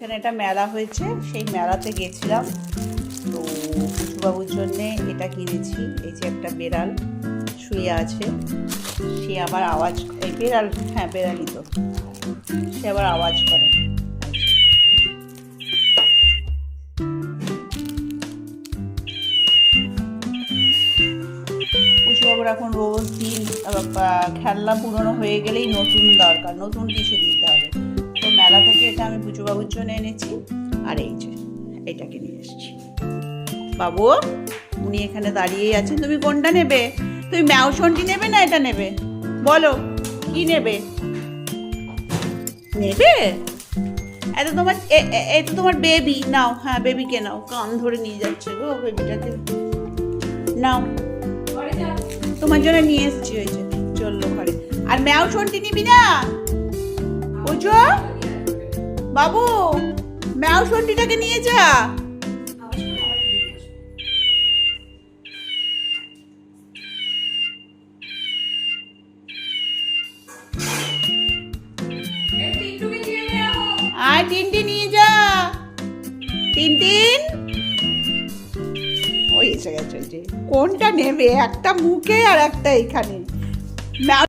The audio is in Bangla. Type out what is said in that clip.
এখানে একটা মেলা হয়েছে, সেই মেলাতে গেছিলাম। তো পুচুবাবুর জন্যে এটা কিনেছি। এই যে একটা বেড়াল শুয়ে আছে, সে আবার আওয়াজ, এই বেড়াল, হ্যাঁ বেড়ালই তো, সে আবার আওয়াজ করে। পুচুবাবুর এখন রোজ দিন খেলনা পুরনো হয়ে গেলেই নতুন দরকার, নতুন কিছু দিতে হবে। তো মেলা থেকে এটা আমি পুচুবাবুর জন্য এনেছি। আর এই যে এটাকে নিয়ে এসেছি। বাবু, উনি এখানে দাঁড়িয়েই আছেন। তুমি কোনটা নেবে? তুমি ম্যাওসনটি নেবে না এটা নেবে? বলো কি নেবে? নেবে? এটা তোমার এটা তোমার বেবি, নাও। হ্যাঁ বেবিকে নাও। কান ধরে নিয়ে যাচ্ছে গো বেবিটাকে। নাও, তোমার জন্য নিয়ে এসেছি। হয়েছে, চললো ঘরে। আর ম্যাওসনটি নিবি না? বুঝো বাবু, ম্যাওসনটিটাকে নিয়ে যা। আর টিনটি নিয়ে যা। টিনটিন ওই এসে গেছে। কোনটা নেবে? একটা মুখে আর একটা এখানে।